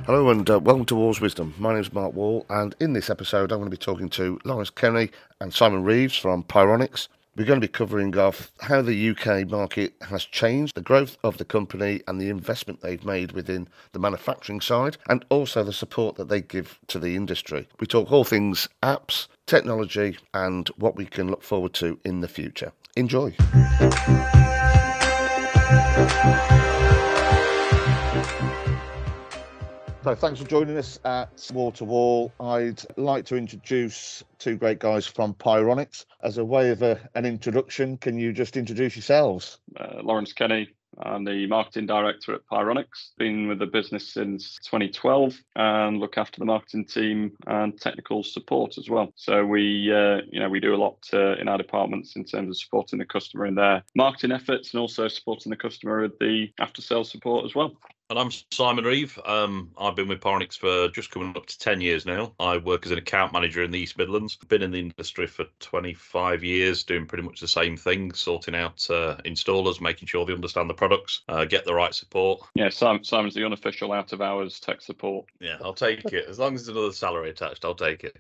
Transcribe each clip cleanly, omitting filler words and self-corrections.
Hello and welcome to War's Wisdom. My name is Mark Wall, and in this episode I'm going to be talking to Laurence and Simon Reeves from Pyronix. We're going to be covering off how the UK market has changed, the growth of the company and the investment they've made within the manufacturing side, and also the support that they give to the industry. We talk all things apps, technology, and what we can look forward to in the future. Enjoy. So thanks for joining us at Wall to Wall. I'd like to introduce two great guys from Pyronix. As a way of an introduction, can you just introduce yourselves? Laurence Kenny. I'm the marketing director at Pyronix. Been with the business since 2012 and look after the marketing team and technical support as well. So we do a lot in our departments in terms of supporting the customer in their marketing efforts and also supporting the customer with the after-sales support as well. And I'm Simon Reeve. I've been with Pyronix for just coming up to 10 years now. I work as an account manager in the East Midlands. Been in the industry for 25 years, doing pretty much the same thing, sorting out installers, making sure they understand the products, get the right support. Yeah, Simon's the unofficial out-of-hours tech support. Yeah, I'll take it. As long as there's another salary attached, I'll take it.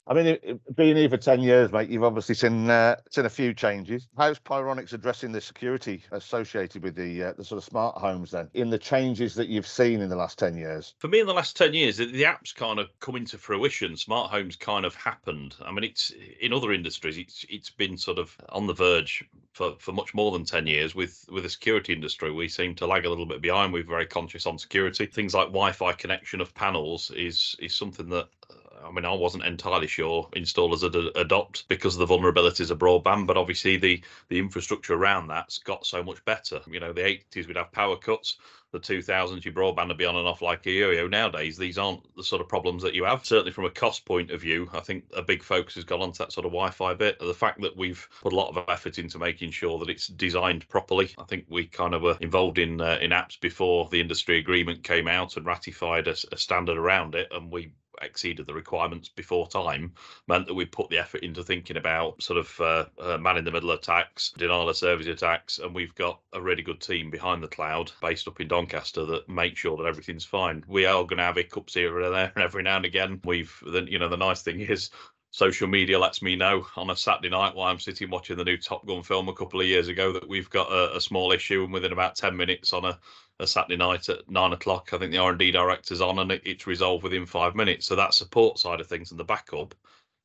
I mean, being here for 10 years, mate, you've obviously seen a few changes. How's Pyronix addressing the security associated with the sort of smart homes then, in the changes that you've seen in the last 10 years? For me, in the last 10 years, the apps kind of come into fruition. Smart homes kind of happened. I mean, it's in other industries, it's been sort of on the verge for much more than 10 years. With the security industry, we seem to lag a little bit behind. We're very conscious on security. Things like Wi-Fi connection of panels is something that I mean, I wasn't entirely sure installers would adopt because of the vulnerabilities of broadband, but obviously the infrastructure around that's got so much better. You know, the 80s we'd have power cuts, the 2000s your broadband would be on and off like a yo-yo. Nowadays, these aren't the sort of problems that you have. Certainly from a cost point of view, I think a big focus has gone onto that sort of Wi-Fi bit. The fact that we've put a lot of effort into making sure that it's designed properly. I think we kind of were involved in apps before the industry agreement came out and ratified a standard around it, and we exceeded the requirements before time, meant that we put the effort into thinking about sort of man-in-the-middle attacks, denial of service attacks, and we've got a really good team behind the cloud based up in Doncaster that make sure that everything's fine. We are going to have hiccups here and there, and every now and again, the nice thing is social media lets me know on a Saturday night while I'm sitting watching the new Top Gun film a couple of years ago that we've got a small issue, and within about 10 minutes on a Saturday night at 9 o'clock, I think the R&D director's on and it's resolved within 5 minutes. So that support side of things and the backup,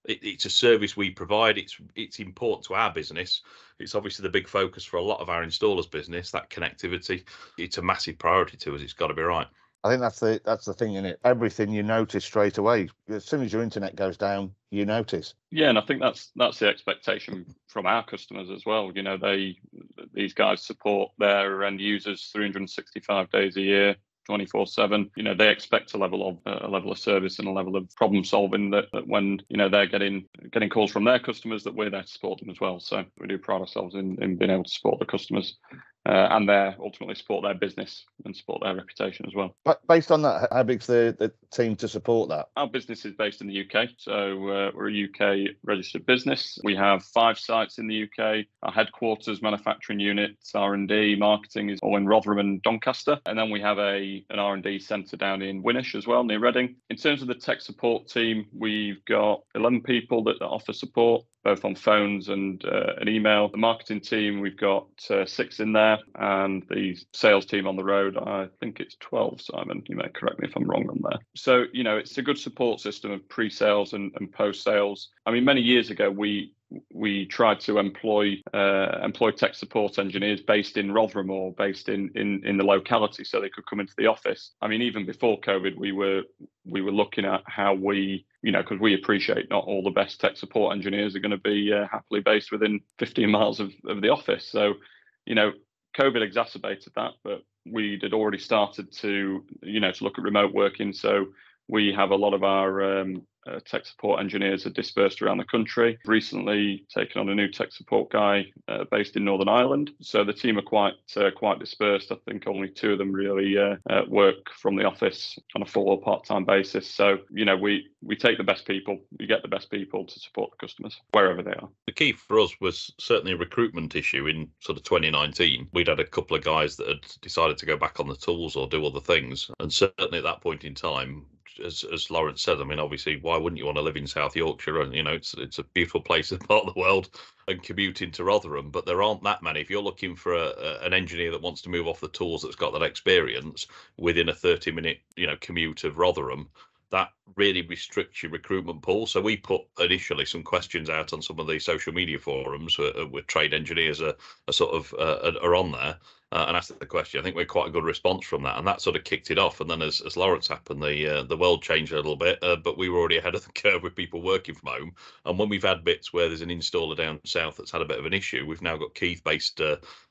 it's a service we provide. It's important to our business. It's obviously the big focus for a lot of our installers' business, that connectivity. It's a massive priority to us. It's got to be right. I think that's the thing in it. Everything you notice straight away. As soon as your internet goes down, you notice. Yeah, and I think that's the expectation from our customers as well. You know, these guys support their end users 365 days a year, 24/7. You know, they expect a level of service and a level of problem solving that when they're getting calls from their customers, that we're there to support them as well. So we do pride ourselves in being able to support the customers. And ultimately support their business and support their reputation as well. But based on that, how big's the team to support that? Our business is based in the UK, so we're a UK registered business. We have 5 sites in the UK. Our headquarters, manufacturing units, R&D, marketing is all in Rotherham and Doncaster, and then we have an R&D centre down in Winnish as well, near Reading. In terms of the tech support team, we've got 11 people that offer support, both on phones and an email. The marketing team, we've got 6 in there, and the sales team on the road, I think it's 12, Simon. You may correct me if I'm wrong on there. So, it's a good support system of pre-sales and post-sales. I mean, many years ago, we tried to employ tech support engineers based in Rotherham or based in the locality so they could come into the office. I mean, even before COVID, we were looking at how because we appreciate not all the best tech support engineers are going to be happily based within 15 miles of the office. So, COVID exacerbated that, but we had already started to look at remote working. So We have a lot of our tech support engineers are dispersed around the country. Recently taken on a new tech support guy based in Northern Ireland. So the team are quite dispersed. I think only 2 of them really work from the office on a full or part-time basis. So, we take the best people, we get the best people to support the customers wherever they are. The key for us was certainly a recruitment issue in sort of 2019. We'd had a couple of guys that had decided to go back on the tools or do other things. And certainly at that point in time, as Laurence said, I mean, obviously, why wouldn't you want to live in South Yorkshire? And, it's a beautiful place in part of the world, and commute into Rotherham, but there aren't that many. If you're looking for an engineer that wants to move off the tools, that's got that experience within a 30-minute, commute of Rotherham, that really restricts your recruitment pool. So we put initially some questions out on some of the social media forums where trade engineers are on there. And asked the question. I think we had quite a good response from that, and that sort of kicked it off. And then, as Laurence happened, the world changed a little bit, but we were already ahead of the curve with people working from home. And when we've had bits where there's an installer down south that's had a bit of an issue, we've now got Keith based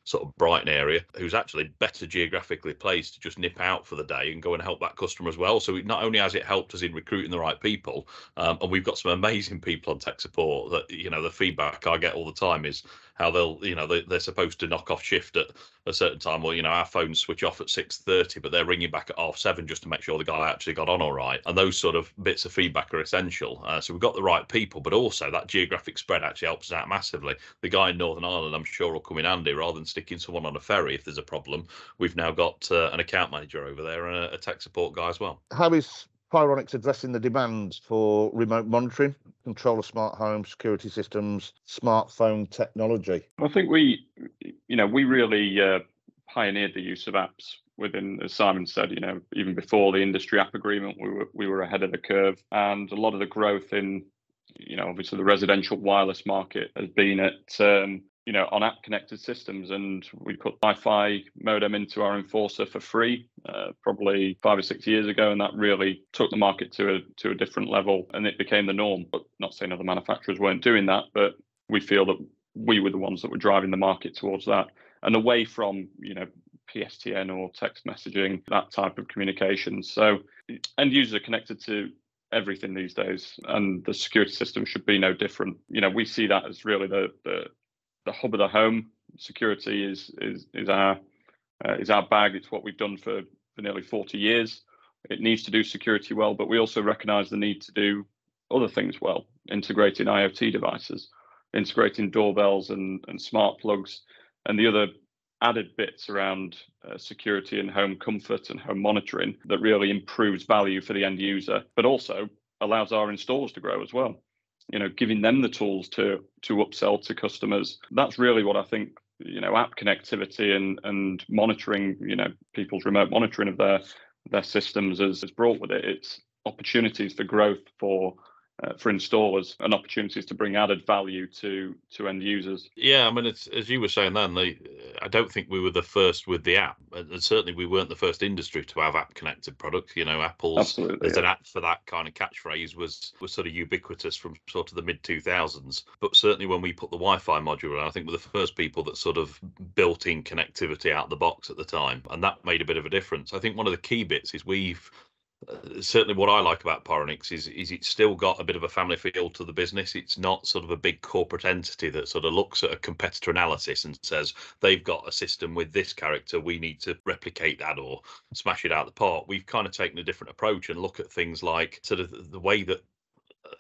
sort of Brighton area, who's actually better geographically placed to just nip out for the day and go and help that customer as well. So not only has it helped us in recruiting the right people, and we've got some amazing people on tech support that, the feedback I get all the time is how they're supposed to knock off shift at a certain time, or our phones switch off at 6:30, but they're ringing back at 7:30 just to make sure the guy actually got on all right. And those sort of bits of feedback are essential. So we've got the right people, but also that geographic spread actually helps us out massively. The guy in Northern Ireland, I'm sure, will come in handy rather than sticking someone on a ferry if there's a problem. We've now got an account manager over there and a tech support guy as well. How is Pyronix addressing the demands for remote monitoring, control of smart home, security systems, smartphone technology? I think we really pioneered the use of apps within, as Simon said, even before the industry app agreement, we were ahead of the curve. And a lot of the growth in, obviously the residential wireless market has been at on app connected systems, and we put Wi-Fi modem into our Enforcer for free probably 5 or 6 years ago, and that really took the market to a different level, and it became the norm. But not saying other manufacturers weren't doing that, but we feel that we were the ones that were driving the market towards that and away from PSTN or text messaging, that type of communication. So end users are connected to everything these days, and the security system should be no different. We see that as really the hub of the home. Security is our bag. It's what we've done for nearly 40 years. It needs to do security well, but we also recognise the need to do other things well, integrating IoT devices, integrating doorbells and smart plugs, and the other added bits around security and home comfort and home monitoring that really improves value for the end user, but also allows our installers to grow as well. Giving them the tools to upsell to customers. That's really what I think, app connectivity and monitoring, people's remote monitoring of their systems has brought with it. It's opportunities for growth for installers and opportunities to bring added value to end users. Yeah, I mean, it's, as you were saying then, I don't think we were the first with the app, and certainly we weren't the first industry to have app connected products. Apple's Absolutely, there's an app for that kind of catchphrase was sort of ubiquitous from sort of the mid 2000s. But certainly when we put the Wi-Fi module in, I think we're the first people that sort of built in connectivity out the box at the time, and that made a bit of a difference. I think one of the key bits is we've certainly what I like about Pyronix is it's still got a bit of a family feel to the business. It's not sort of a big corporate entity that sort of looks at a competitor analysis and says they've got a system with this character, we need to replicate that or smash it out the park. We've kind of taken a different approach and look at things like sort of the way that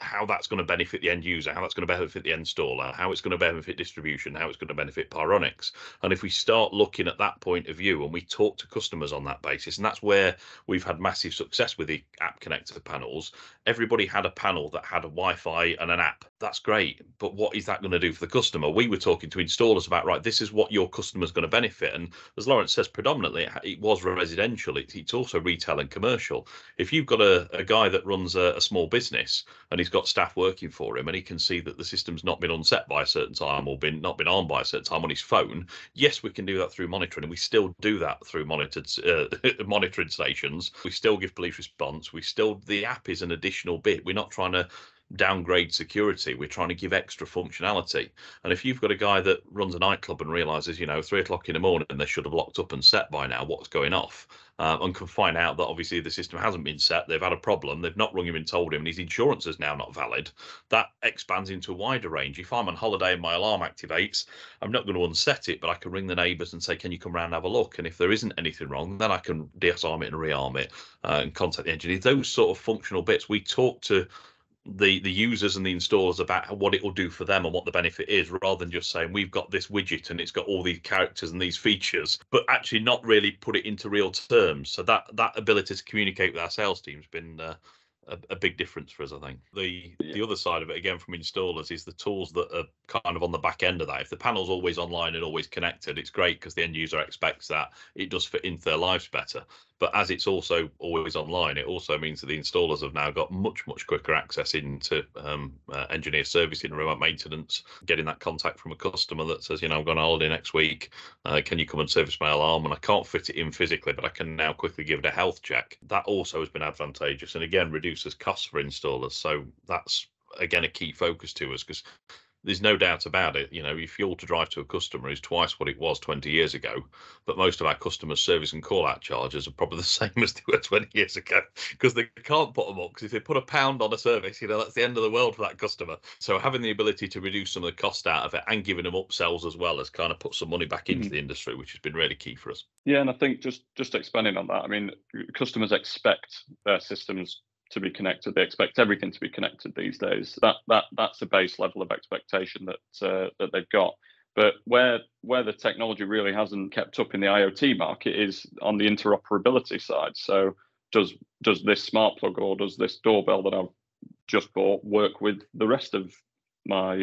how that's going to benefit the end user, how that's going to benefit the installer, how it's going to benefit distribution, how it's going to benefit Pyronix. And if we start looking at that point of view and we talk to customers on that basis, and that's where we've had massive success with the app connector panels. Everybody had a panel that had a Wi-Fi and an app. That's great. But what is that going to do for the customer? We were talking to installers about, right, this is what your customer's going to benefit. And as Laurence says, predominantly it was residential. It's also retail and commercial. If you've got a guy that runs a small business and he's got staff working for him and he can see that the system's not been unset by a certain time or not been on by a certain time on his phone, yes, we can do that through monitoring, and we still do that through monitoring stations. We still give police response. The app is an additional bit. We're not trying to downgrade security. We're trying to give extra functionality. And if you've got a guy that runs a nightclub and realizes, 3 o'clock in the morning, they should have locked up and set by now, what's going off? And can find out that obviously the system hasn't been set, they've had a problem, they've not rung him and told him, and his insurance is now not valid. That expands into a wider range. If I'm on holiday and my alarm activates, I'm not going to unset it, but I can ring the neighbours and say, can you come round and have a look? And if there isn't anything wrong, then I can disarm it and rearm it and contact the engineer. Those sort of functional bits, we talk to the users and the installers about what it will do for them and what the benefit is, rather than just saying we've got this widget and it's got all these characters and these features, but actually not really put it into real terms. So that ability to communicate with our sales team has been a big difference for us, I think. The other side of it, again, from installers, is the tools that are kind of on the back end of that. If the panel's always online and always connected, it's great because the end user expects that. It does fit into their lives better. But as it's also always online, it also means that the installers have now got much, much quicker access into engineer servicing and remote maintenance, getting that contact from a customer that says, I'm going on holiday next week. Can you come and service my alarm? And I can't fit it in physically, but I can now quickly give it a health check. That also has been advantageous and, again, reduces costs for installers. So that's, again, a key focus to us, because there's no doubt about it. Your fuel to drive to a customer is twice what it was 20 years ago, but most of our customers' service and call-out charges are probably the same as they were 20 years ago, because they can't put them up, because if they put £1 on a service, that's the end of the world for that customer. So having the ability to reduce some of the cost out of it and giving them upsells as well has kind of put some money back into the industry, which has been really key for us. Yeah, and I think just expanding on that, I mean, customers expect their systems to be connected. They expect everything to be connected these days. That's a base level of expectation that they've got. But where the technology really hasn't kept up in the IoT market is on the interoperability side. So does this smart plug or does this doorbell that I've just bought work with the rest of my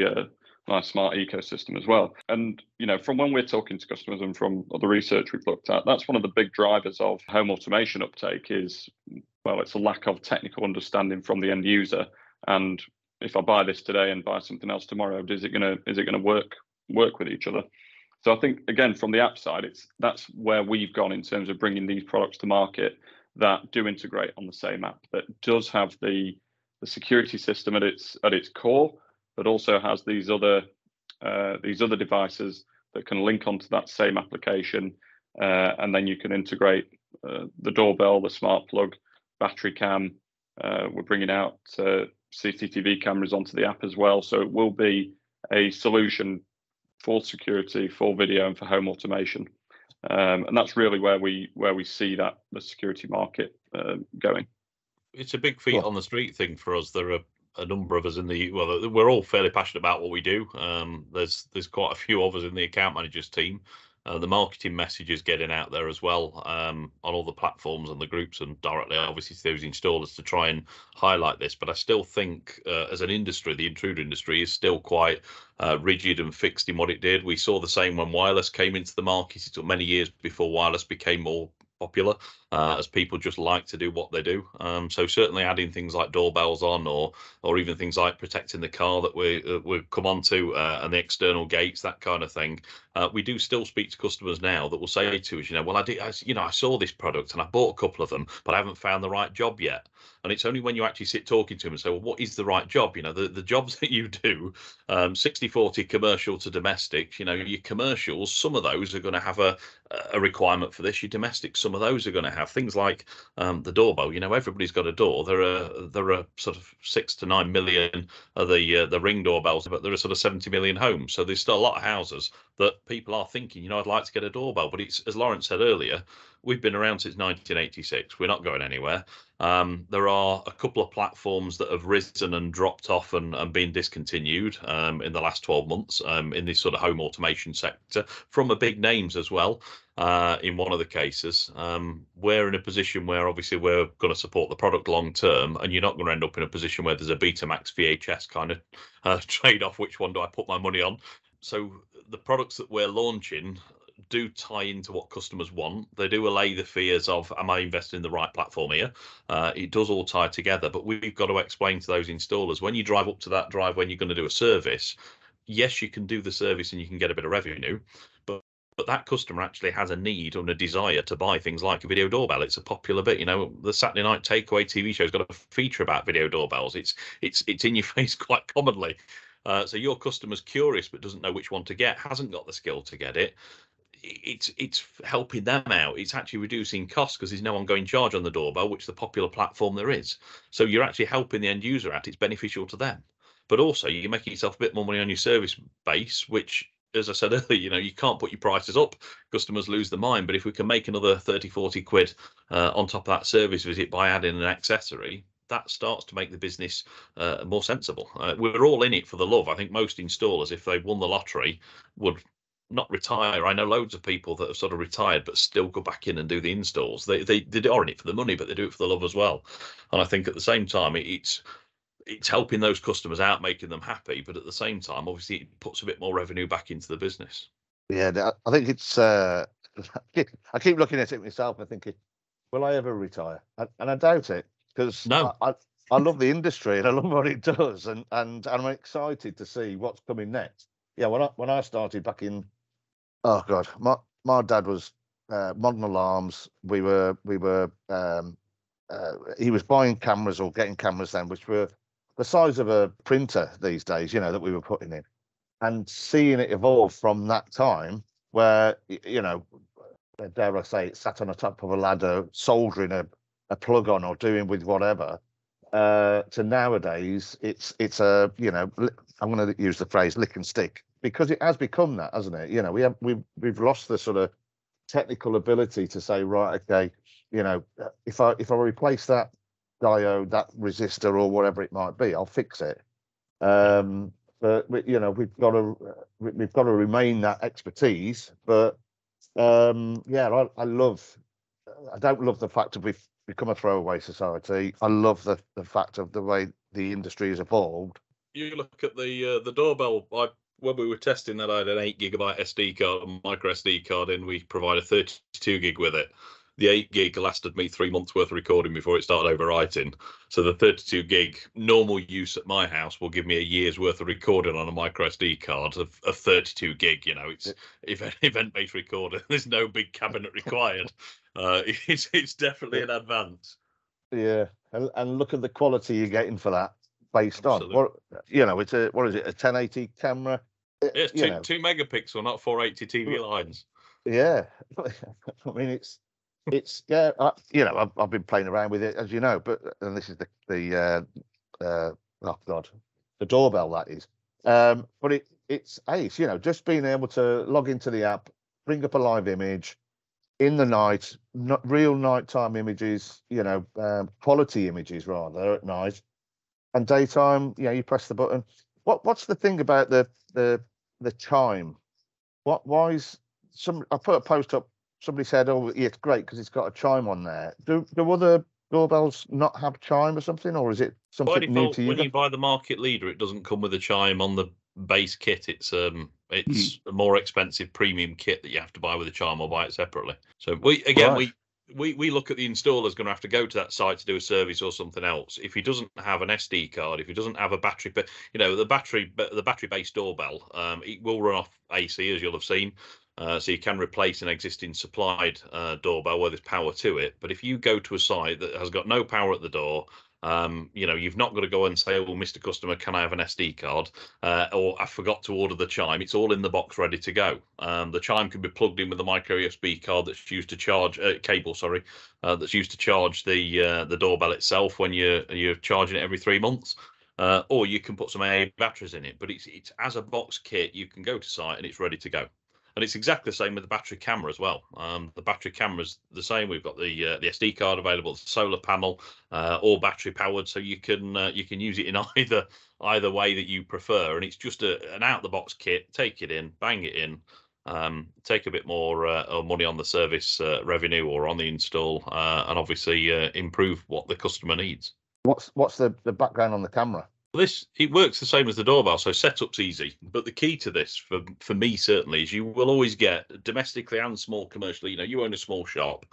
smart ecosystem as well? And from when we're talking to customers and from the research we've looked at, that's one of the big drivers of home automation uptake is, well, it's a lack of technical understanding from the end user. And if I buy this today and buy something else tomorrow, is it gonna work with each other? So I think, again, from the app side, that's where we've gone in terms of bringing these products to market that do integrate on the same app, that does have the security system at its core, but also has these other devices that can link onto that same application, and then you can integrate the doorbell, the smart plug, battery cam. We're bringing out CCTV cameras onto the app as well, so it will be a solution for security, for video, and for home automation. And that's really where we see that the security market going. It's a big feet on the street thing for us. There are a number of us we're all fairly passionate about what we do. There's quite a few of us in the account managers team. The marketing message is getting out there as well, on all the platforms and the groups, and directly obviously to those installers to try and highlight this. But I still think as an industry, the intruder industry is still quite rigid and fixed in what it did. We saw the same when wireless came into the market. It took many years before wireless became more popular, as people just like to do what they do. So certainly adding things like doorbells on, or even things like protecting the car that we'll come on to, and the external gates, that kind of thing. We do still speak to customers now that will say to us, well, I saw this product and I bought a couple of them, but I haven't found the right job yet. And it's only when you actually sit talking to them and say, well, what is the right job? The jobs that you do, 60-40 commercial to domestic, your commercials, some of those are going to have a requirement for this. Your domestic, some of those are going to have things like the doorbell. Everybody's got a door. There are sort of 6 to 9 million of the Ring doorbells, but there are sort of 70 million homes. So there's still a lot of houses that people are thinking, I'd like to get a doorbell. But it's, as Laurence said earlier, we've been around since 1986. We're not going anywhere. There are a couple of platforms that have risen and dropped off and been discontinued in the last 12 months in this sort of home automation sector, from a big names as well. In one of the cases, we're in a position where obviously we're going to support the product long term, and you're not going to end up in a position where there's a Betamax VHS kind of trade-off. Which one do I put my money on? So the products that we're launching do tie into what customers want. They do allay the fears of, am I investing in the right platform here? It does all tie together, but we've got to explain to those installers, when you drive up to that drive, when you're going to do a service, yes, you can do the service and you can get a bit of revenue, but but that customer actually has a need and a desire to buy things like a video doorbell. It's a popular bit. The Saturday night takeaway TV show's got a feature about video doorbells. It's in your face quite commonly. So your customer's curious but doesn't know which one to get, hasn't got the skill to get it. It's helping them out. It's actually reducing costs because there's no ongoing charge on the doorbell, which is the popular platform there is. So you're actually helping the end user out. It's beneficial to them. But also you're making yourself a bit more money on your service base, which, as I said earlier, you can't put your prices up. Customers lose their mind. But if we can make another 30, 40 quid on top of that service visit by adding an accessory, that starts to make the business more sensible. We're all in it for the love. I think most installers, if they won the lottery, would not retire. I know loads of people that have sort of retired but still go back in and do the installs. They are in it for the money, but they do it for the love as well. And I think at the same time, it's helping those customers out, making them happy. But at the same time, obviously, it puts a bit more revenue back into the business. Yeah, I think it's. I keep looking at it myself and thinking, will I ever retire? And I doubt it, because No. I love the industry and I love what it does, and I'm excited to see what's coming next. Yeah, when I started back in, oh God, my dad was modern alarms. He was buying cameras or getting cameras then, which were the size of a printer these days, that we were putting in, and seeing it evolve from that time where, dare I say, it sat on the top of a ladder, soldering a plug on or doing with whatever, to nowadays, it's a, I'm going to use the phrase lick and stick, because it has become that, hasn't it? We've lost the sort of technical ability to say, right, okay, if I replace that diode, that resistor, or whatever it might be, I'll fix it. But we've got to remain that expertise. But I don't love the fact that we've become a throwaway society. I love the fact of the way the industry has evolved. You look at the doorbell. When we were testing that, I had an 8 gigabyte SD card, a micro SD card in. We provide a 32 gig with it. The 8 gig lasted me 3 months worth of recording before it started overwriting. So the 32 gig normal use at my house will give me a year's worth of recording on a micro SD card of 32 gig. It's event-based recording. There's no big cabinet required. It's definitely an advance. Yeah, and look at the quality you're getting for that based Absolutely. on it's a 1080 camera. It's 2 megapixel, not 480 TV lines. Yeah, I mean it's yeah. I've been playing around with it, as you know, and this is the doorbell, that is. But it's ace. Just being able to log into the app, bring up a live image in the night, not real nighttime images, quality images rather at night, and daytime. You press the button. What's the thing about the chime? Why is I put a post up? Somebody said, "Oh, yeah, it's great because it's got a chime on there." Do other doorbells not have chime or something, or is it something by default, new to you? When you buy the market leader, it doesn't come with a chime on the base kit. It's a more expensive premium kit that you have to buy with a chime or buy it separately. So we look at the installer's going to have to go to that site to do a service or something else. If he doesn't have an SD card, if he doesn't have a battery, but the battery based doorbell, it will run off AC, as you'll have seen. So you can replace an existing supplied doorbell where there's power to it. But if you go to a site that has got no power at the door, you've not got to go and say, "Oh, Mr. Customer, can I have an SD card?" Or "I forgot to order the chime." It's all in the box, ready to go. The chime can be plugged in with a micro USB card that's used to charge cable. That's used to charge the doorbell itself when you're charging it every 3 months. Or you can put some AA batteries in it. But it's as a box kit. You can go to site and it's ready to go. And it's exactly the same with the battery camera as well. The battery camera's the same. We've got the SD card available, the solar panel, all battery powered, so you can use it in either way that you prefer. And it's just an out the box kit. Take it in, bang it in, take a bit more money on the service revenue or on the install, and obviously improve what the customer needs. What's the background on the camera? It works the same as the doorbell, so setup's easy. But the key to this, for me certainly, is you will always get domestically and small commercially. You own a small shop,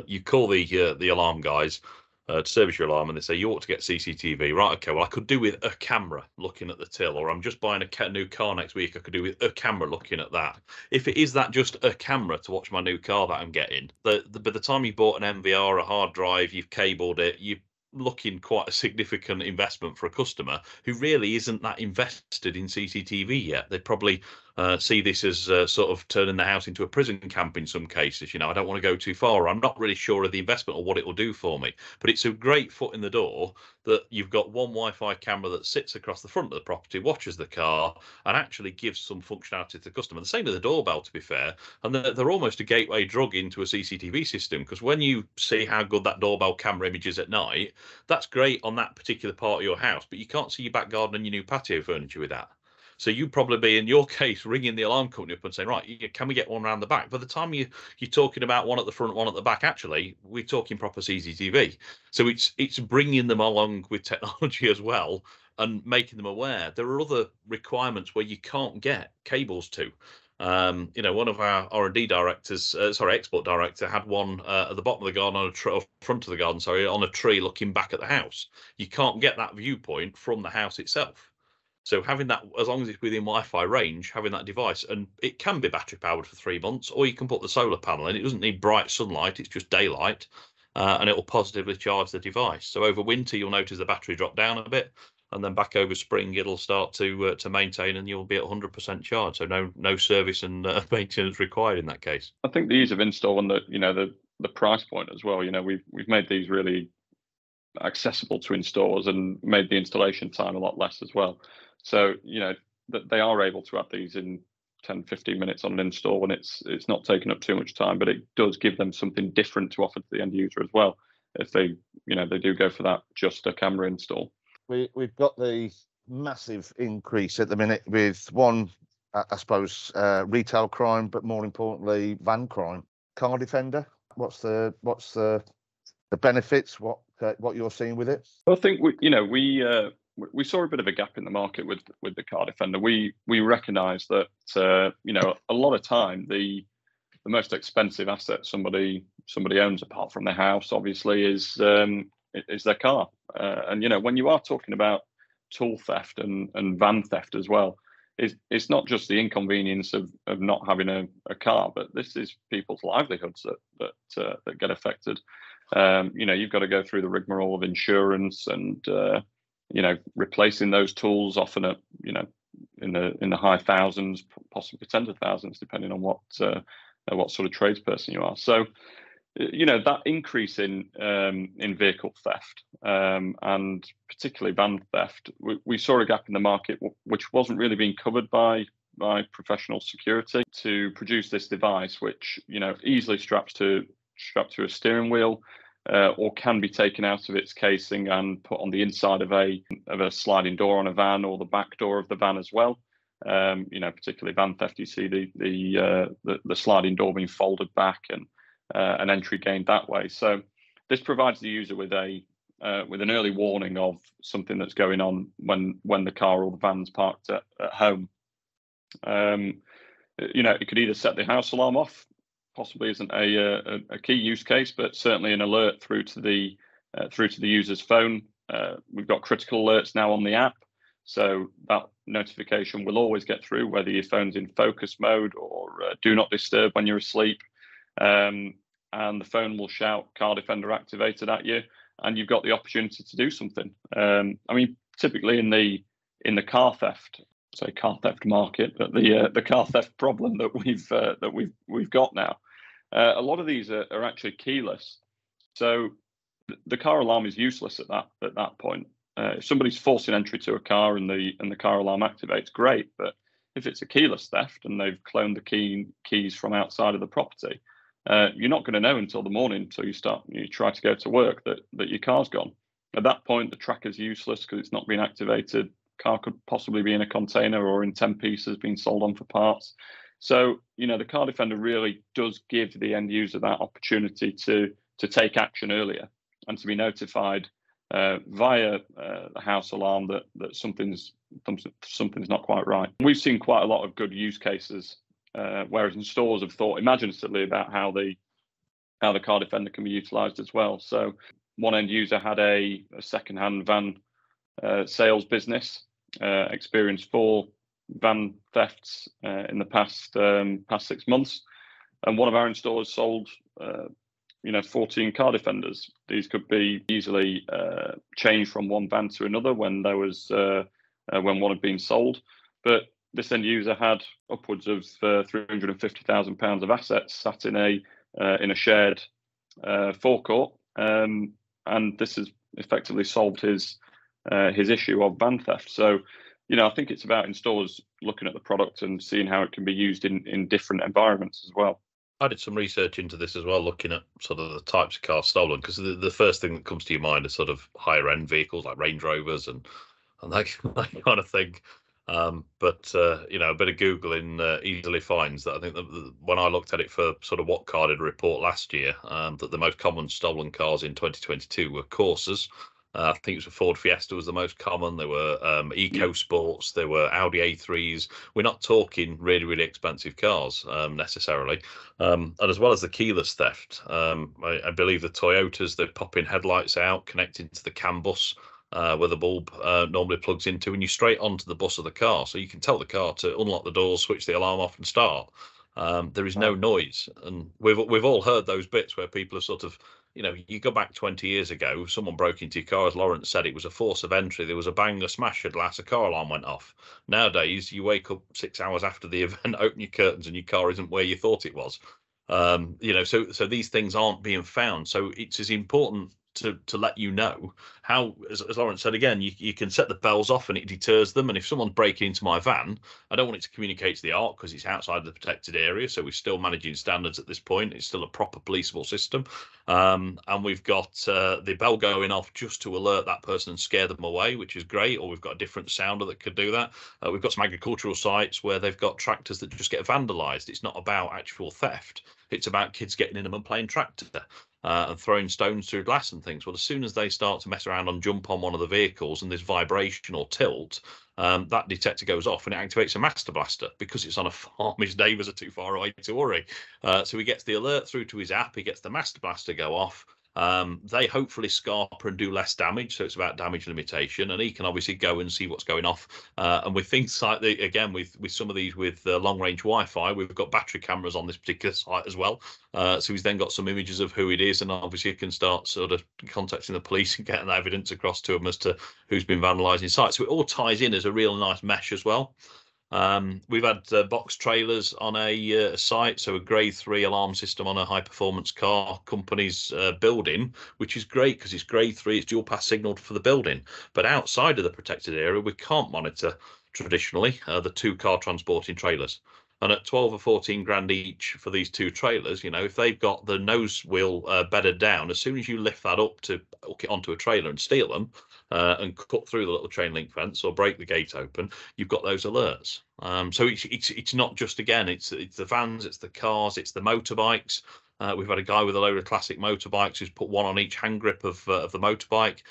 you call the alarm guys, to service your alarm, and they say you ought to get CCTV. Right, okay, well, I could do with a camera looking at the till, or I'm just buying a new car next week. I could do with a camera looking at that. If it is that just a camera to watch my new car that I'm getting, by the time you bought an MVR, a hard drive, you've cabled it, you're looking quite a significant investment for a customer who really isn't that invested in CCTV yet. They probably see this as sort of turning the house into a prison camp in some cases. I don't want to go too far. I'm not really sure of the investment or what it will do for me. But it's a great foot in the door that you've got one Wi-Fi camera that sits across the front of the property, watches the car, and actually gives some functionality to the customer. The same with the doorbell, to be fair. And they're almost a gateway drug into a CCTV system, because when you see how good that doorbell camera image is at night, that's great on that particular part of your house, but you can't see your back garden and your new patio furniture with that. So you'd probably be, in your case, ringing the alarm company up and saying, right, can we get one around the back? By the time you're talking about one at the front, one at the back, actually, we're talking proper CCTV. So it's bringing them along with technology as well and making them aware. There are other requirements where you can't get cables to. One of our R&D directors, export director, had one at the bottom of the garden front of the garden, on a tree looking back at the house. You can't get that viewpoint from the house itself. So having that, as long as it's within Wi-Fi range, having that device, and it can be battery powered for 3 months, or you can put the solar panel in. It doesn't need bright sunlight; it's just daylight, and it will positively charge the device. So over winter, you'll notice the battery drop down a bit, and then back over spring, it'll start to maintain, and you'll be at 100% charge. So no service and maintenance required in that case. I think the ease of install and the price point as well. We've made these really accessible to installers and made the installation time a lot less as well. So, that they are able to have these in 10, 15 minutes on an install, and it's not taking up too much time, but it does give them something different to offer to the end user as well, if they do go for that just a camera install. We've got the massive increase at the minute with one, I suppose, retail crime, but more importantly, van crime. Car Defender, what's the benefits? What you're seeing with it? I think we saw a bit of a gap in the market with the Car Defender. We recognise that a lot of time the most expensive asset somebody owns apart from their house, obviously, is their car. And when you are talking about tool theft and van theft as well, it's not just the inconvenience of not having a car, but this is people's livelihoods that get affected. You've got to go through the rigmarole of insurance and replacing those tools, often at in the high thousands, possibly tens of thousands, depending on what sort of tradesperson you are. So that increase in vehicle theft and particularly van theft, we saw a gap in the market which wasn't really being covered by professional security to produce this device, which easily straps to a steering wheel, or can be taken out of its casing and put on the inside of a sliding door on a van, or the back door of the van as well. Particularly van theft, you see the sliding door being folded back and an entry gained that way. So this provides the user with an early warning of something that's going on when the car or the van's parked at home. It could either set the house alarm off, possibly isn't a key use case, but certainly an alert through to the user's phone. We've got critical alerts now on the app, so that notification will always get through, whether your phone's in focus mode or do not disturb when you're asleep. And the phone will shout "Car Defender activated" at you, and you've got the opportunity to do something. Typically in the car theft market, but the car theft problem that we've got now, a lot of these are actually keyless. So the car alarm is useless at that point. If somebody's forcing entry to a car and the car alarm activates, great. But if it's a keyless theft and they've cloned the keys from outside of the property, you're not going to know until the morning, until you try to go to work, that your car's gone. At that point, the tracker's useless because it's not been activated. Car could possibly be in a container or in 10 pieces being sold on for parts. So, the Car Defender really does give the end user that opportunity to take action earlier and to be notified via the house alarm that something's not quite right. We've seen quite a lot of good use cases, whereas installers have thought imaginatively about how the Car Defender can be utilised as well. So one end user had a second-hand van sales business, experienced 4 van thefts in the past 6 months, and one of our installers sold 14 car defenders. These could be easily changed from one van to another when when one had been sold, but this end user had upwards of £350,000 of assets sat in a shared forecourt, and this has effectively solved his issue of van theft. So, I think it's about installers looking at the product and seeing how it can be used in different environments as well. I did some research into this as well, looking at sort of the types of cars stolen, because the first thing that comes to your mind is sort of higher end vehicles like Range Rovers and that kind of thing. But a bit of Googling easily finds that I think that when I looked at it for sort of what car did a report last year, that the most common stolen cars in 2022 were Corsas. I think it was a Ford Fiesta was the most common. There were EcoSports, there were Audi A3s. We're not talking really, really expensive cars necessarily. And as well as the keyless theft, I believe the Toyotas, they're popping headlights out, connecting to the CAN bus where the bulb normally plugs into, and you straight onto the bus of the car. So you can tell the car to unlock the doors, switch the alarm off and start. There is no noise. And we've all heard those bits where people are sort of, you go back 20 years ago, someone broke into your car, as Laurence said, it was a force of entry. There was a bang, a smash, a glass, a car alarm went off. Nowadays, you wake up 6 hours after the event, open your curtains, and your car isn't where you thought it was. So these things aren't being found. So it's as important to let you know how, as Laurence said again, you can set the bells off and it deters them. And if someone's breaking into my van, I don't want it to communicate to the ARC because it's outside of the protected area. So we're still managing standards at this point. It's still a proper policeable system. And we've got the bell going off just to alert that person and scare them away, which is great. Or we've got a different sounder that could do that. We've got some agricultural sites where they've got tractors that just get vandalized. It's not about actual theft. It's about kids getting in them and playing tractor. And throwing stones through glass and things. Well, as soon as they start to mess around and jump on one of the vehicles and there's vibration or tilt, that detector goes off and it activates a master blaster because it's on a farm. His neighbours are too far away to worry. So he gets the alert through to his app. He gets the master blaster go off. They hopefully scarper and do less damage, so it's about damage limitation, and he can obviously go and see what's going off. And with things like with some of these with long range Wi-Fi, we've got battery cameras on this particular site as well. So he's then got some images of who it is, and obviously can start sort of contacting the police and getting the evidence across to them as to who's been vandalising sites. So it all ties in as a real nice mesh as well. We've had box trailers on a site, so a grade 3 alarm system on a high performance car company's building, which is great because it's grade 3, it's dual pass signaled for the building. But outside of the protected area, we can't monitor traditionally the 2 car transporting trailers. And at 12 or 14 grand each for these 2 trailers, if they've got the nose wheel bedded down, as soon as you lift that up to hook it onto a trailer and steal them and cut through the little chain link fence or break the gate open, you've got those alerts. So it's not just, again, it's the vans, it's the cars, it's the motorbikes. We've had a guy with a load of classic motorbikes who's put one on each hand grip of the motorbike.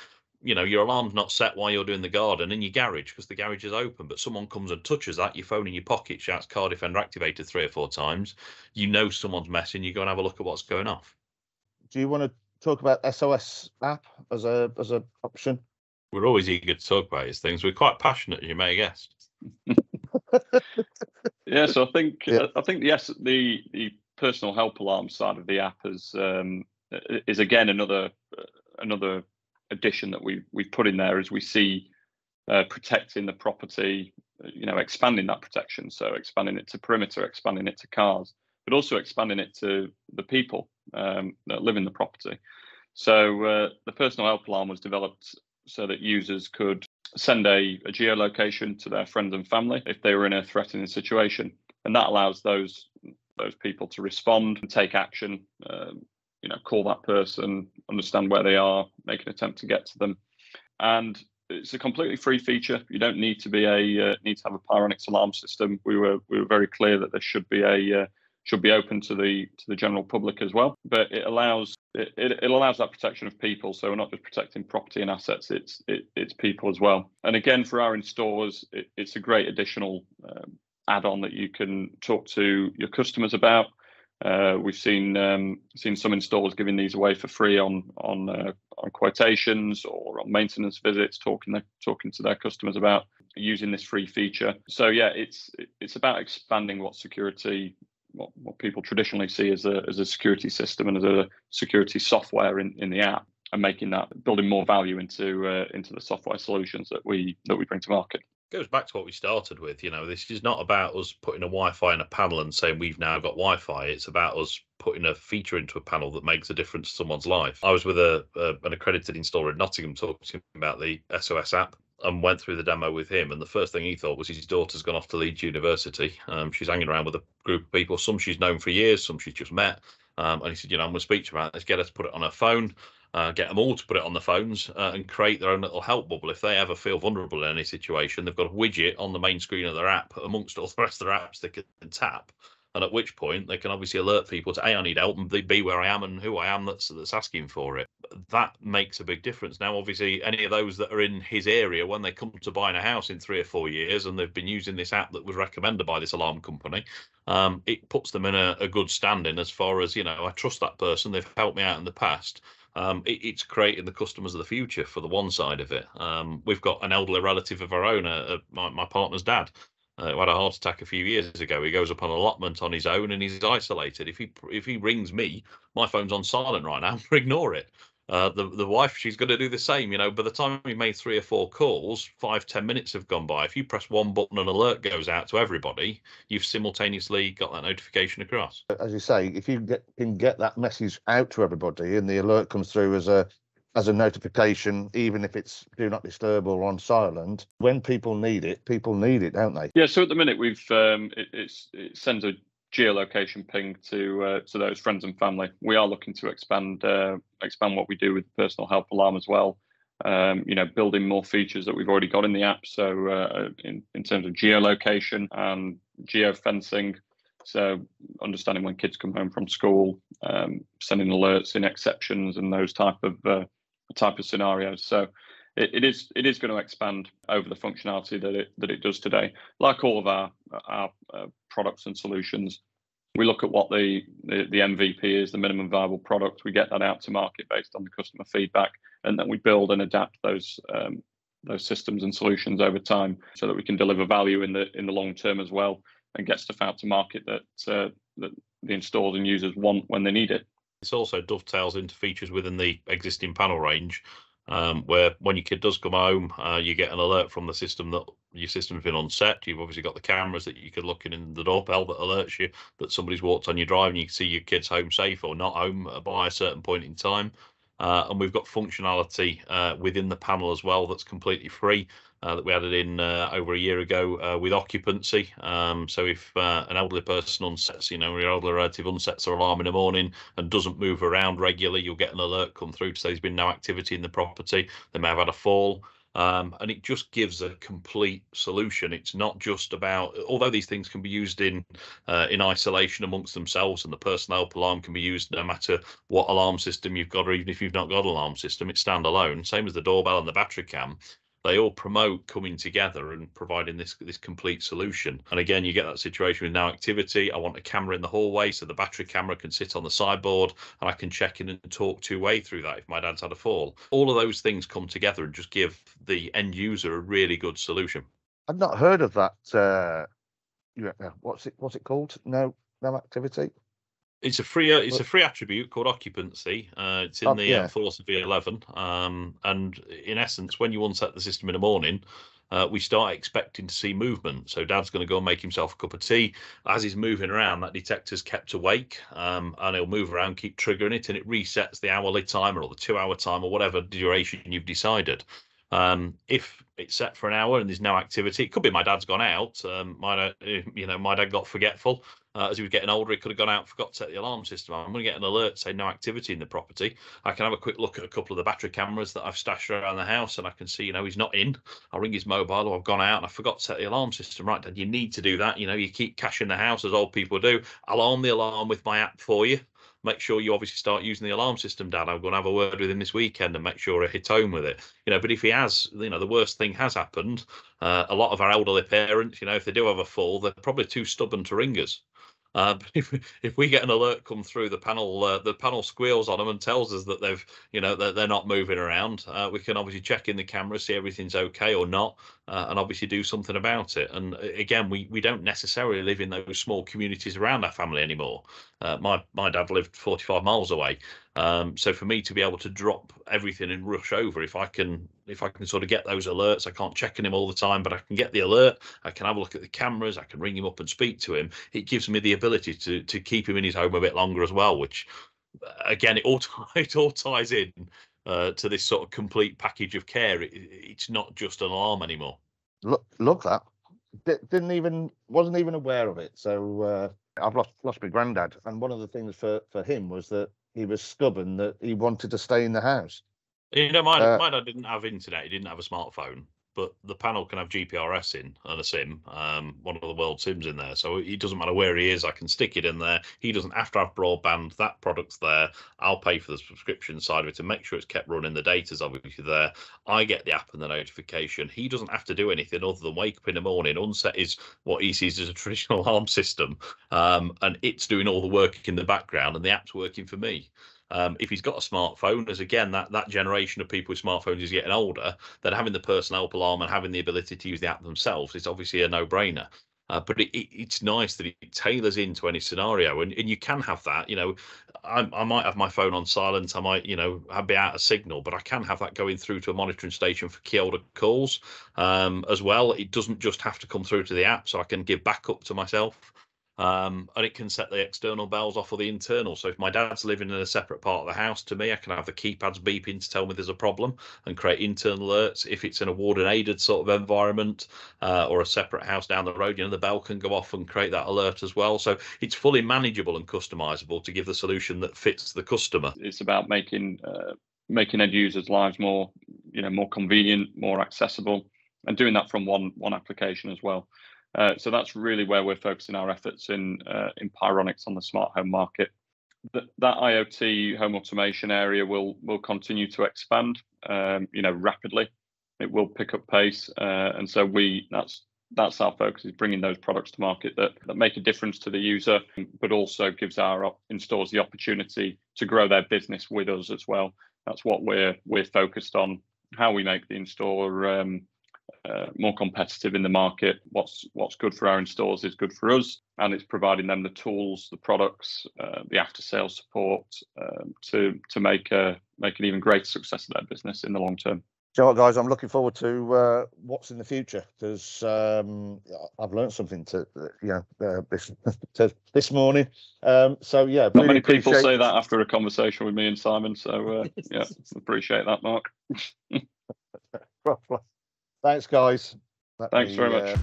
Your alarm's not set while you're doing the garden in your garage because the garage is open, but someone comes and touches that, your phone in your pocket shouts car defender activated 3 or 4 times, someone's messing, you go and have a look at what's going off. Do you want to talk about SOS app as a option? We're always eager to talk about these things. We're quite passionate, you may guess. Yeah, so I think yes, the personal help alarm side of the app is again another addition that we've put in there as we see protecting the property, expanding that protection. So expanding it to perimeter, expanding it to cars, but also expanding it to the people that live in the property. So the personal help alarm was developed so that users could send a geolocation to their friends and family if they were in a threatening situation, and that allows those people to respond and take action. Call that person, understand where they are, make an attempt to get to them, and it's a completely free feature. You don't need to have a Pyronix alarm system. We were very clear that this should be open to the general public as well. But it allows that protection of people. So we're not just protecting property and assets; it's people as well. And again, for our installers, it's a great additional add-on that you can talk to your customers about. We've seen some installers giving these away for free on quotations or on maintenance visits, talking to their customers about using this free feature. So yeah, it's about expanding what people traditionally see as a security system and as a security software in the app, and building more value into the software solutions that we bring to market. Goes back to what we started with. This is not about us putting a Wi-Fi in a panel and saying we've now got Wi-Fi. It's about us putting a feature into a panel that makes a difference to someone's life. I was with an accredited installer in Nottingham talking to him about the SOS app and went through the demo with him. And the first thing he thought was his daughter's gone off to Leeds University. She's hanging around with a group of people. Some she's known for years, some she's just met. And he said, I'm going to speak to her about this, get her to put it on her phone. Get them all to put it on the phones and create their own little help bubble. If they ever feel vulnerable in any situation, they've got a widget on the main screen of their app amongst all the rest of their apps they can tap. And at which point they can obviously alert people to A, I need help, and B, where I am and who I am that's asking for it. That makes a big difference. Now, obviously, any of those that are in his area, when they come to buying a house in 3 or 4 years and they've been using this app that was recommended by this alarm company, it puts them in a good standing as far as, I trust that person, they've helped me out in the past. It's creating the customers of the future for the one side of it. We've got an elderly relative of our own, my partner's dad, who had a heart attack a few years ago. He goes up on allotment on his own and he's isolated. If he rings me, my phone's on silent right now, ignore it. The wife, she's going to do the same. By the time we made 3 or 4 calls, 5-10 minutes have gone by. If you press one button, an alert goes out to everybody. You've simultaneously got that notification across. As you say, if you can get that message out to everybody, and the alert comes through as a notification, even if it's do not disturb or on silent, when people need it, don't they? Yeah. So at the minute, we've it sends a geolocation ping to those friends and family. We are looking to expand what we do with personal help alarm as well. Building more features that we've already got in the app. So in terms of geolocation and geofencing, so understanding when kids come home from school, sending alerts in exceptions and those type of scenarios. So it is going to expand over the functionality that it does today. Like all of our products and solutions, we look at what the MVP is, the minimum viable product. We get that out to market based on the customer feedback, and then we build and adapt those systems and solutions over time, so that we can deliver value in the long term as well, and get stuff out to market that the installers and users want when they need it. This also dovetails into features within the existing panel range, where when your kid does come home, you get an alert from the system that your system's been unset. You've obviously got the cameras that you could look in the doorbell that alerts you that somebody's walked on your drive, and you can see your kid's home safe or not home by a certain point in time. And we've got functionality within the panel as well that's completely free, that we added in over a year ago with occupancy. So if an elderly person unsets, your elderly relative unsets their alarm in the morning and doesn't move around regularly, you'll get an alert come through to say there's been no activity in the property. They may have had a fall. And it just gives a complete solution. It's not just about, although these things can be used in isolation amongst themselves, and the personal help alarm can be used no matter what alarm system you've got, or even if you've not got an alarm system, it's standalone. Same as the doorbell and the battery cam. They all promote coming together and providing this complete solution. And again, you get that situation with no activity. I want a camera in the hallway, so the battery camera can sit on the sideboard and I can check in and talk two-way through that if my dad's had a fall. All of those things come together and just give the end user a really good solution. I've not heard of that. What's it called? No activity. It's a free attribute called occupancy. It's in the philosophy 11. And in essence, when you unset the system in the morning, we start expecting to see movement. So dad's going to go and make himself a cup of tea. As he's moving around, that detector's kept awake, and he'll move around, keep triggering it, and it resets the hourly timer or the 2-hour time or whatever duration you've decided. If it's set for an hour and there's no activity, it could be my dad's gone out. My dad got forgetful. As he was getting older, he could have gone out and forgot to set the alarm system. I'm going to get an alert saying no activity in the property. I can have a quick look at a couple of the battery cameras that I've stashed around the house, and I can see, he's not in. I'll ring his mobile, or I've gone out and I forgot to set the alarm system. Right, Dad, you need to do that. You keep cashing the house as old people do. I'll arm the alarm with my app for you. Make sure you obviously start using the alarm system, Dad. I'm going to have a word with him this weekend and make sure I hit home with it. But if he has, the worst thing has happened. A lot of our elderly parents, if they do have a fall, they're probably too stubborn to ring us. If we get an alert come through, the panel squeals on them and tells us that they're not moving around. We can obviously check in the camera, see everything's okay or not, and obviously do something about it. And again, we don't necessarily live in those small communities around our family anymore. My dad lived 45 miles away, so for me to be able to drop everything and rush over, if I can sort of get those alerts, I can't check on him all the time, but I can get the alert, I can have a look at the cameras, I can ring him up and speak to him. It gives me the ability to keep him in his home a bit longer as well, which again, it all ties in to this sort of complete package of care. It's not just an alarm anymore. Look that. Wasn't even aware of it. So I've lost my granddad, and one of the things for him was that he was stubborn that he wanted to stay in the house. My dad didn't have internet. He didn't have a smartphone, but the panel can have GPRS in and a SIM, one of the world SIMs in there. So it doesn't matter where he is. I can stick it in there. He doesn't have to have broadband. That product's there. I'll pay for the subscription side of it to make sure it's kept running. The data's obviously there. I get the app and the notification. He doesn't have to do anything other than wake up in the morning, unset his what he sees as a traditional alarm system, and it's doing all the work in the background, and the app's working for me. If he's got a smartphone, as again that generation of people with smartphones is getting older, then having the personal help alarm and having the ability to use the app themselves is obviously a no-brainer. But it's nice that it tailors into any scenario, and you can have that. I might have my phone on silent, I might I'd be out of signal, but I can have that going through to a monitoring station for key holder calls as well. It doesn't just have to come through to the app, so I can give backup to myself. And it can set the external bells off or the internal. So if my dad's living in a separate part of the house to me, I can have the keypads beeping to tell me there's a problem and create internal alerts. If it's in a ward and aided sort of environment or a separate house down the road, the bell can go off and create that alert as well. So it's fully manageable and customizable to give the solution that fits the customer. It's about making end users' lives more convenient, more accessible, and doing that from one application as well. So that's really where we're focusing our efforts in Pyronix on the smart home market. That IoT home automation area will continue to expand, rapidly. It will pick up pace, and so that's our focus, is bringing those products to market that make a difference to the user, but also gives our installers the opportunity to grow their business with us as well. That's what we're focused on. How we make the installer more competitive in the market. What's good for our installers is good for us, and it's providing them the tools, the products, the after sales support to make an even greater success of their business in the long term. So, you know what, guys, I'm looking forward to what's in the future, because I've learned something this morning. So yeah, not really many people say that after a conversation with me and Simon. So yeah, appreciate that, Mark. Thanks, guys. Thanks very much.